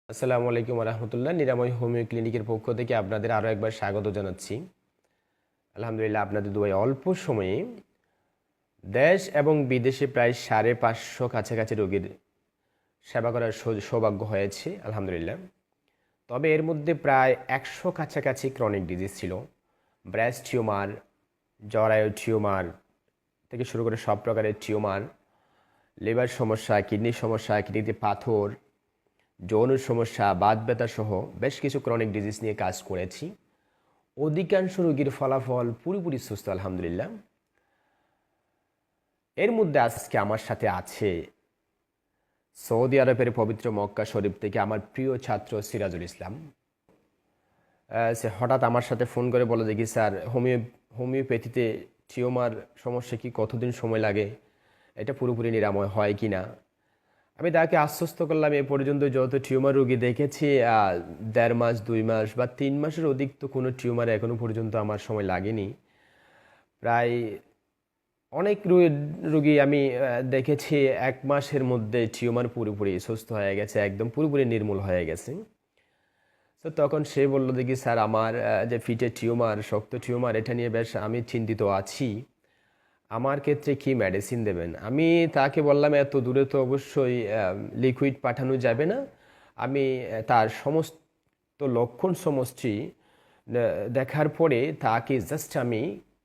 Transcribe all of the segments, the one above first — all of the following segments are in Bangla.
আসসালামু আলাইকুম রহমতুল্লাহ। নিরাময় হোমিও ক্লিনিকের পক্ষ থেকে আপনাদের আরও একবার স্বাগত জানাচ্ছি। আলহামদুলিল্লাহ, আপনাদের দুয়ায় অল্প সময়ে দেশ এবং বিদেশে প্রায় 550 কাছাকাছি রোগীর সেবা করার সৌভাগ্য হয়েছে আলহামদুলিল্লাহ। তবে এর মধ্যে প্রায় 100 কাছাকাছি ক্রনিক ডিজিজ ছিল। ব্রেস্ট টিউমার, জরায়ু টিউমার থেকে শুরু করে সব প্রকারের টিউমার, লিভার সমস্যা, কিডনির সমস্যা, কিডনিতে পাথর, যৌন সমস্যা, বাত ব্যথা সহ বেশ কিছু ক্রনিক ডিজিজ নিয়ে কাজ করেছি। অধিকাংশ রোগীর ফলাফল পুরোপুরি সুস্থ আলহামদুলিল্লাহ। এর মধ্যে আজকে আমার সাথে আছে সৌদি আরবের পবিত্র মক্কা শরীফ থেকে আমার প্রিয় ছাত্র সিরাজুল ইসলাম। সে হঠাৎ আমার সাথে ফোন করে বলে যে কি স্যার, হোমিওপ্যাথিতে টিউমার সমস্যা কি কতদিন সময় লাগে, এটা পুরোপুরি নিরাময় হয় কি না। আমি তাকে আশ্বস্ত করলাম এ পর্যন্ত যত টিউমার রোগী দেখেছি 1.5 মাস, 2 মাস বা 3 মাসের অধিক তো কোনো টিউমার এখনো পর্যন্ত আমার সময় লাগেনি। প্রায় অনেক রোগী আমি দেখেছি 1 মাসের মধ্যে টিউমার পুরোপুরি সুস্থ হয়ে গেছে, একদম পুরোপুরি নির্মূল হয়ে গেছে। তো তখন সে বললো দেখি স্যার, আমার যে ফিটে টিউমার, শক্ত টিউমার, এটা নিয়ে বেশ আমি চিন্তিত আছি, আমার ক্ষেত্রে কি মেডিসিন দেবেন। আমি তাকে বললাম এত দূরে তো অবশ্যই লিকুইড পাঠানো যাবে না। আমি তার সমস্ত লক্ষণ সমষ্টি দেখার পরে তাকে জাস্ট আমি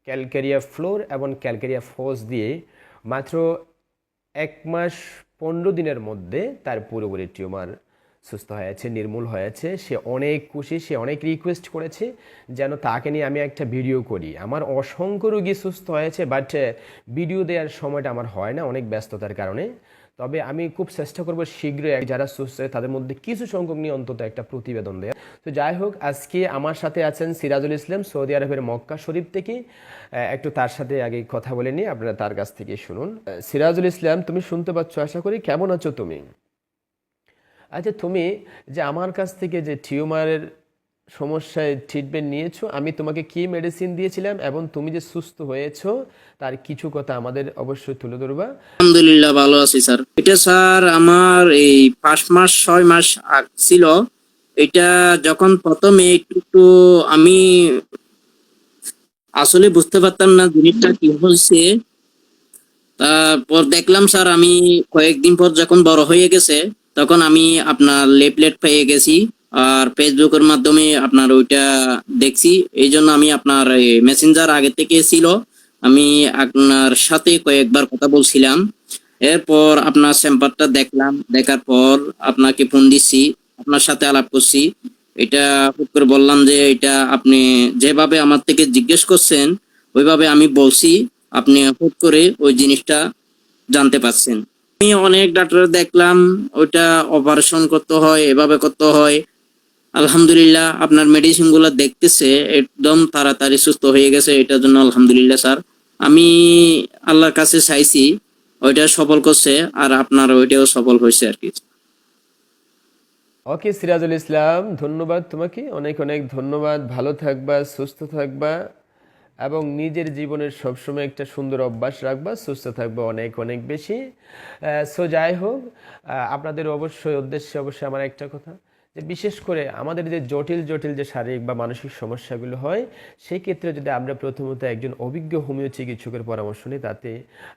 ক্যালকেরিয়া ফ্লোর এবং ক্যালকেরিয়া ফোস দিয়ে মাত্র 1 মাস 15 দিনের মধ্যে তার পুরোপুরি টিউমার সুস্থ হয়েছে, নির্মূল হয়েছে। সে অনেক খুশি, সে অনেক রিকোয়েস্ট করেছে যেন তাকে নিয়ে আমি একটা ভিডিও করি। আমার অসংখ্য রোগী সুস্থ হয়েছে, বাট ভিডিও দেওয়ার সময়টা আমার হয় না অনেক ব্যস্ততার কারণে। তবে আমি খুব চেষ্টা করব শীঘ্রই যারা সুস্থ হয় তাদের মধ্যে কিছু সংখ্যক নিয়ে অন্তত একটা প্রতিবেদন দেয়া। তো যাই হোক, আজকে আমার সাথে আছেন সিরাজুল ইসলাম সৌদি আরবের মক্কা শরীফ থেকে। একটু তার সাথে আগে কথা বলে নিই, আপনারা তার কাছ থেকে শুনুন। সিরাজুল ইসলাম, তুমি শুনতে পাচ্ছ আশা করি। কেমন আছো তুমি? আচ্ছা, তুমি যে আমার কাছ থেকে যে টিউমারের সমস্যায় ট্রিটমেন্ট নিয়েছো, আমি তোমাকে কি মেডিসিন দিয়েছিলাম এবং তুমি যে সুস্থ হয়েছো তার কিছু কথা আমাদের অবশ্যই তুলে ধরবা। আলহামদুলিল্লাহ ভালো আছি স্যার। এটা স্যার আমার এই 5 মাস 6 মাস ছিল। এটা যখন প্রথমে একটু একটু আমি আসলে বুঝতে পারতাম না জিনিসটা কি হয়েছে। তারপর দেখলাম স্যার আমি কয়েকদিন পর যখন বড় হয়ে গেছে তখন আমি আপনার লিফলেট পেয়ে গেছি আর ফেসবুকের মাধ্যমে আপনার ওইটা দেখছি। এই জন্য আমি আপনার মেসেঞ্জার আগে থেকে ছিল, আমি আপনার সাথে কয়েকবার কথা বলছিলাম। এরপর আপনার চেম্বারটা দেখলাম, দেখার পর আপনাকে ফোন দিচ্ছি, আপনার সাথে আলাপ করছি। এটা হুট করে বললাম যে এটা আপনি যেভাবে আমার থেকে জিজ্ঞেস করছেন ওইভাবে আমি বলছি, আপনি হুট করে ওই জিনিসটা জানতে পারছেন। আমি অনেক ডাক্তার দেখলাম, ওইটা অপারেশন করতে হয়, এভাবে করতে হয়। আলহামদুলিল্লাহ আপনার মেডিসিন গুলো দেখতেছে একদম তাড়াতাড়ি সুস্থ হয়ে গেছে, এটার জন্য আলহামদুলিল্লাহ স্যার। আমি আল্লাহর কাছে চাইছি ওইটা সফল করছে আর আপনার ওইটাও সফল হয়েছে আর কি। ওকে সিরাজুল ইসলাম, ধন্যবাদ তোমাকে, অনেক অনেক ধন্যবাদ। ভালো থাকবা, সুস্থ থাকবা এবং নিজের জীবনের সবসময় একটা সুন্দর অভ্যাস রাখবা, সুস্থ থাকবা অনেক অনেক বেশি। সো যাই হোক, আপনাদের অবশ্যই উদ্দেশ্যে অবশ্যই আমার একটা কথা, যে বিশেষ করে আমাদের যে জটিল জটিল যে শারীরিক বা মানসিক সমস্যাগুলো হয়, সেই ক্ষেত্রে যদি আমরা প্রথমত একজন অভিজ্ঞ হোমিও চিকিৎসকের পরামর্শ নিই, তাতে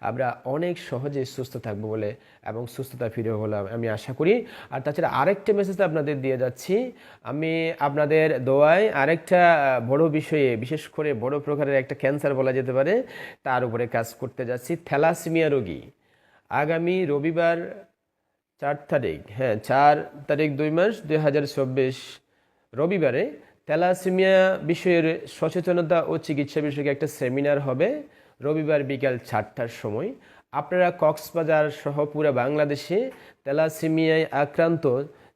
আমরা অনেক সহজে সুস্থ থাকবো বলে এবং সুস্থতা ফিরে বলে আমি আশা করি। আর তাছাড়া আরেকটা মেসেজ আপনাদের দিয়ে যাচ্ছি, আমি আপনাদের দোয়ায় আরেকটা বড় বিষয়ে, বিশেষ করে বড় প্রকারের একটা ক্যান্সার বলা যেতে পারে, তার উপরে কাজ করতে যাচ্ছি। থ্যালাসেমিয়া রোগী আগামী রবিবার 4 তারিখ, হ্যাঁ 4 তারিখ 2 মাস 2024 রবিবারে থ্যালাসেমিয়া বিষয়ের সচেতনতা ও চিকিৎসা বিষয়ক একটা সেমিনার হবে রবিবার বিকাল 4টার সময়। আপনারা কক্সবাজার সহ পুরো বাংলাদেশে থ্যালাসেমিয়ায় আক্রান্ত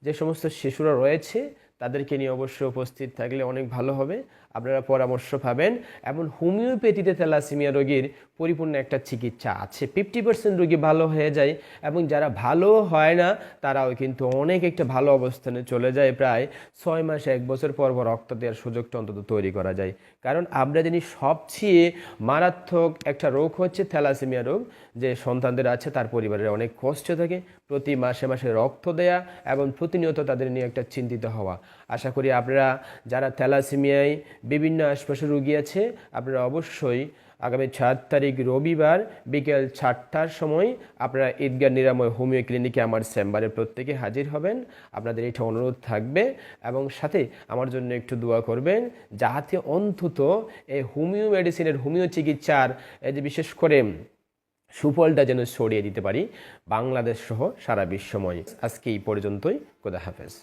যে সমস্ত শিশুরা রয়েছে তাদেরকে নিয়ে অবশ্যই উপস্থিত থাকলে অনেক ভালো হবে। আপনারা পরামর্শ পাবেন। এবং হোমিওপ্যাথিতে থ্যালাসেমিয়া রোগীর পরিপূর্ণ একটা চিকিৎসা আছে। 50% রোগী ভালো হয়ে যায় এবং যারা ভালো হয় না তারাও কিন্তু অনেক একটা ভালো অবস্থানে চলে যায়। প্রায় 6 মাস 1 বছর পর রক্ত দেওয়ার সুযোগটা অন্তত তৈরি করা যায়। কারণ আমরা জানি সবচেয়ে মারাত্মক একটা রোগ হচ্ছে থ্যালাসেমিয়া রোগ, যে সন্তানদের আছে তার পরিবারের অনেক কষ্ট থাকে প্রতি মাসে মাসে রক্ত দেয়া এবং প্রতিনিয়ত তাদের নিয়ে একটা চিন্তিত হওয়া। আশা করি আপনারা যারা থ্যালাসেমিয়ায় বিভিন্ন আশপাশে রোগী আছে, আপনারা অবশ্যই আগামী 4 তারিখ রবিবার বিকেল 4টার সময় আপনারা ঈদগাহ নিরাময় হোমিও ক্লিনিকে আমার চেম্বারে প্রত্যেকে হাজির হবেন। আপনাদের এটা অনুরোধ থাকবে এবং সাথে আমার জন্য একটু দোয়া করবেন, যাতে অন্তত এই হোমিও মেডিসিনের হোমিও চিকিৎসার এই যে বিশেষ করে সুফলটা যেন ছড়িয়ে দিতে পারি বাংলাদেশ সহ সারা বিশ্বময়। আজকে এই পর্যন্তই। খোদা হাফেজ।